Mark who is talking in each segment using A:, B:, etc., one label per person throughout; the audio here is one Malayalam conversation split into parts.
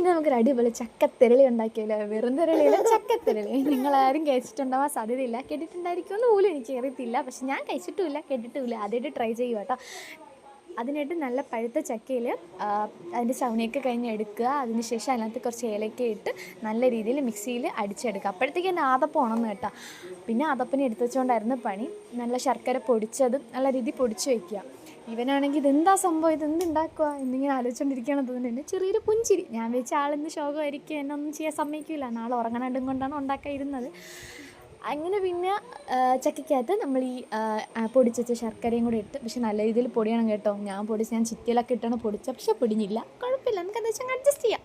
A: ഇനി നമുക്കൊരു അടിപൊളി ചക്കത്തിരളി ഉണ്ടാക്കിയല്ലോ. വെറും തിരളിയില്ല, ചക്കത്തിരളി. നിങ്ങളാരും കഴിച്ചിട്ടുണ്ടാവാൻ സാധ്യതയില്ല, കേട്ടിട്ടുണ്ടായിരിക്കുമെന്ന് പോലും എനിക്ക് അറിയത്തില്ല. പക്ഷെ ഞാൻ കഴിച്ചിട്ടുമില്ല, കേട്ടിട്ടുമില്ല. ആദ്യമായിട്ട് ട്രൈ ചെയ്യുക കേട്ടോ. അതിനായിട്ട് നല്ല പഴുത്ത ചക്കയിൽ അതിൻ്റെ ചവണിയൊക്കെ കഴിഞ്ഞ് എടുക്കുക. അതിനുശേഷം അതിനകത്ത് കുറച്ച് ഏലക്ക ഇട്ട് നല്ല രീതിയിൽ മിക്സിയിൽ അടിച്ചെടുക്കുക. അപ്പോഴത്തേക്ക് എൻ്റെ ആദപ്പം ഉണന്ന് കേട്ടോ. പിന്നെ ആദപ്പനെ എടുത്ത് വെച്ചുകൊണ്ടായിരുന്നു പണി. നല്ല ശർക്കര പൊടിച്ചതും നല്ല രീതിയിൽ പൊടിച്ച് വയ്ക്കുക. ഇവനാണെങ്കിൽ ഇതെന്താ സംഭവം, ഇതെന്തുണ്ടാക്കുക എന്നിങ്ങനെ ആലോചിച്ചുകൊണ്ടിരിക്കുകയാണ് തോന്നുന്നുണ്ട്. ചെറിയൊരു പുഞ്ചിരി. ഞാൻ വെച്ച ആളിന്ന് ശോകമായിരിക്കും, എന്നെ ഒന്നും ചെയ്യാൻ സമ്മതിക്കില്ല, നാളെ ഉറങ്ങണണ്ടും കൊണ്ടാണ് ഉണ്ടാക്കാൻ ഇരുന്നത്. അങ്ങനെ പിന്നെ ചക്കയ്ക്കകത്ത് നമ്മൾ ഈ പൊടിച്ച ശർക്കരയും കൂടി ഇട്ട്, പക്ഷെ നല്ല രീതിയിൽ പൊടിയണം കേട്ടോ. ഞാൻ ചിറ്റിയിലൊക്കെ ഇട്ടാണ് പൊടിച്ചത്, പക്ഷെ പൊടിഞ്ഞില്ല. കുഴപ്പമില്ല, നമുക്കെന്താ വെച്ചാൽ അഡ്ജസ്റ്റ് ചെയ്യാം.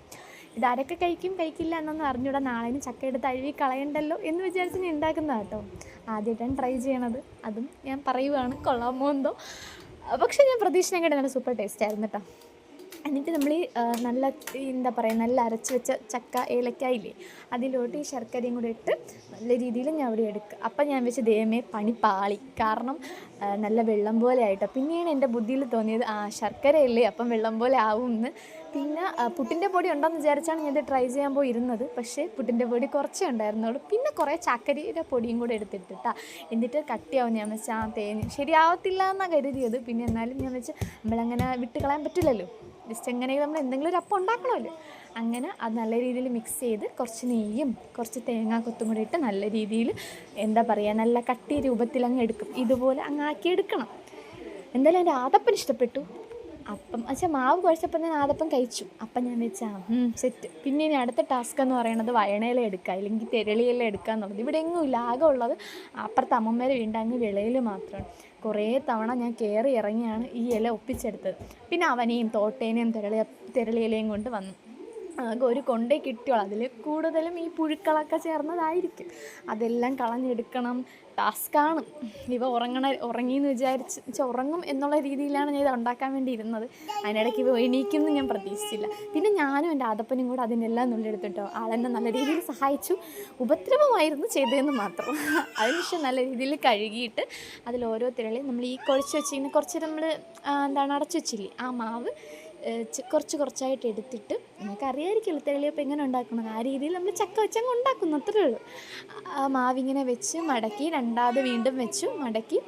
A: ഇതാരൊക്കെ കഴിക്കും കഴിക്കില്ല എന്നൊന്നും അറിഞ്ഞൂടാ. നാളെ ചക്ക എടുത്ത് അഴുകി കളയണ്ടല്ലോ എന്ന് വിചാരിച്ച് ഞാൻ ഉണ്ടാക്കുന്നതാണ് കേട്ടോ. ആദ്യമായിട്ടാണ് ട്രൈ ചെയ്യണത്, അതും ഞാൻ പറയുവാണ്, കൊള്ളാമോ എന്തോ. പക്ഷേ ഞാൻ പ്രതീക്ഷിക്കാൻ നല്ല സൂപ്പർ ടേസ്റ്റ് ആയിരുന്നു കേട്ടോ. എന്നിട്ട് നമ്മൾ ഈ നല്ല എന്താ പറയുക, നല്ല അരച്ച് വെച്ച ചക്ക ഏലക്കായില്ലേ, അതിലോട്ട് ഈ ശർക്കരയും കൂടെ ഇട്ട് നല്ല രീതിയിൽ ഞാൻ അവിടെ എടുക്കുക. അപ്പം ഞാൻ വെച്ച് ദൈവമേ പണി പാളി. കാരണം നല്ല വെള്ളം പോലെ ആയിട്ടോ. പിന്നെയാണ് എൻ്റെ ബുദ്ധിയിൽ തോന്നിയത്, ശർക്കരയല്ലേ അപ്പം വെള്ളം പോലെ ആവും എന്ന്. പിന്നെ പുട്ടിൻ്റെ പൊടി ഉണ്ടെന്ന് വിചാരിച്ചാണ് ഞാൻ ഇത് ട്രൈ ചെയ്യാൻ പോയിരുന്നത്. പക്ഷേ പുട്ടിൻ്റെ പൊടി കുറച്ചേ ഉണ്ടായിരുന്നുള്ളൂ. പിന്നെ കുറേ ചക്കരയുടെ പൊടിയും കൂടെ എടുത്തിട്ടാ. എന്നിട്ട് കട്ടിയാവും. ഞാൻ വെച്ചാൽ തേന് ശരിയാവത്തില്ല എന്നാണ് കരുതിയത്. പിന്നെ എന്നാലും ഞാൻ വെച്ച് നമ്മളങ്ങനെ വിട്ട് കളയാൻ പറ്റില്ലല്ലോ, ജസ്റ്റ് എങ്ങനെയെങ്കിലും നമ്മൾ എന്തെങ്കിലും ഒരു അപ്പം ഉണ്ടാക്കണമല്ലോ. അങ്ങനെ അത് നല്ല രീതിയിൽ മിക്സ് ചെയ്ത് കുറച്ച് നെയ്യും കുറച്ച് തേങ്ങാക്കൊത്തും കൂടി ഇട്ട് നല്ല രീതിയിൽ എന്താ പറയുക, നല്ല കട്ടി രൂപത്തിൽ അങ്ങ് എടുക്കും. ഇതുപോലെ അങ്ങ് ആക്കി എടുക്കണം. എന്തായാലും എൻ്റെ ആദപ്പന് ഇഷ്ടപ്പെട്ടു. അപ്പം മാവ് കുഴച്ചപ്പം ഞാൻ ആദപ്പം കഴിച്ചു. അപ്പം ഞാൻ വെച്ചാൽ സെറ്റ്. പിന്നെ ഇനി അടുത്ത ടാസ്ക് എന്ന് പറയുന്നത് വയണയില എടുക്കുക, അല്ലെങ്കിൽ തെരളിയില എടുക്കുക എന്നുള്ളത്. ഇവിടെ എങ്ങും ഇല്ല, ആകെ ഉള്ളത് അപ്പുറത്ത് അമ്മമ്മേരെ വീണ്ട അങ്ങ് വിളയിൽ മാത്രമാണ്. കുറേ തവണ ഞാൻ കയറി ഇറങ്ങിയാണ് ഈ ഇല ഒപ്പിച്ചെടുത്തത്. പിന്നെ അവനെയും തോട്ടേനെയും തെരളിയിലയും കൊണ്ട് വന്നു. ആകെ ഒരു കൊണ്ടേ കിട്ടിയോളൂ. അതിൽ കൂടുതലും ഈ പുഴുക്കളൊക്കെ ചേർന്നതായിരിക്കും. അതെല്ലാം കളഞ്ഞെടുക്കണം, ടാസ്ക്കാണ്. ഇവ ഉറങ്ങിയെന്ന് വിചാരിച്ച് ഉറങ്ങും എന്നുള്ള രീതിയിലാണ് ഞാൻ ഇത് ഉണ്ടാക്കാൻ വേണ്ടി ഇരുന്നത്. അതിനിടയ്ക്ക് ഇവ എണീക്കുമെന്ന് ഞാൻ പ്രതീക്ഷിച്ചില്ല. പിന്നെ ഞാനും എൻ്റെ ആദപ്പനും കൂടെ അതിനെല്ലാം നുള്ളെടുത്തിട്ടോ. ആളെന്നെ നല്ല രീതിയിൽ സഹായിച്ചു. ഉപദ്രവമായിരുന്നു ചെയ്തതെന്ന് മാത്രം. അതിനുശേഷം നല്ല രീതിയിൽ കഴുകിയിട്ട് അതിൽ ഓരോ തിരളി നമ്മൾ ഈ കുഴച്ച് വെച്ചിങ്ങനെ കുറച്ച് നമ്മൾ അടച്ചു വെച്ചില്ലേ, ആ മാവ് കുറച്ചായിട്ട് എടുത്തിട്ട്, നമുക്കറിയാമായിരിക്കുമല്ലോ തെരളിയപ്പം എങ്ങനെ ഉണ്ടാക്കണം, ആ രീതിയിൽ നമ്മൾ ചക്ക വെച്ചങ്ങ് ഉണ്ടാക്കുന്നു, അത്രേ ഉള്ളൂ. ആ മാവിങ്ങനെ വെച്ച് മടക്കി രണ്ടാമത് വീണ്ടും വെച്ചു മടക്കി.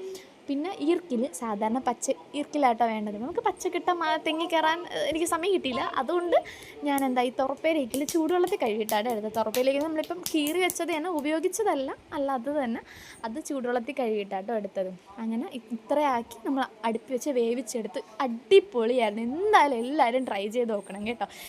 A: പിന്നെ ഈർക്കിൽ, സാധാരണ പച്ച ഈർക്കിലാട്ടോ വേണ്ടത്. നമുക്ക് പച്ചക്കിട്ട തെങ്ങി കയറാൻ എനിക്ക് സമയം കിട്ടിയില്ല. അതുകൊണ്ട് ഞാൻ ഈ തുറപ്പയിലേക്കിൽ ചൂടുവെള്ളത്തിൽ കഴുകിയിട്ടാണ് എടുത്തത്. തുറപ്പയിലേക്ക് നമ്മളിപ്പം കീറി വെച്ചത് തന്നെ, ഉപയോഗിച്ചതല്ല, അല്ലാത്തത് തന്നെ, അത് ചൂടുവെള്ളത്തിൽ കഴുകിയിട്ടാട്ടോ എടുത്തത്. അങ്ങനെ ഇത്രയാക്കി നമ്മൾ അടുപ്പ് വെച്ച് വേവിച്ചെടുത്ത് അടിപൊളിയായിരുന്നു. എന്തായാലും എല്ലാവരും ട്രൈ ചെയ്ത് നോക്കണം കേട്ടോ.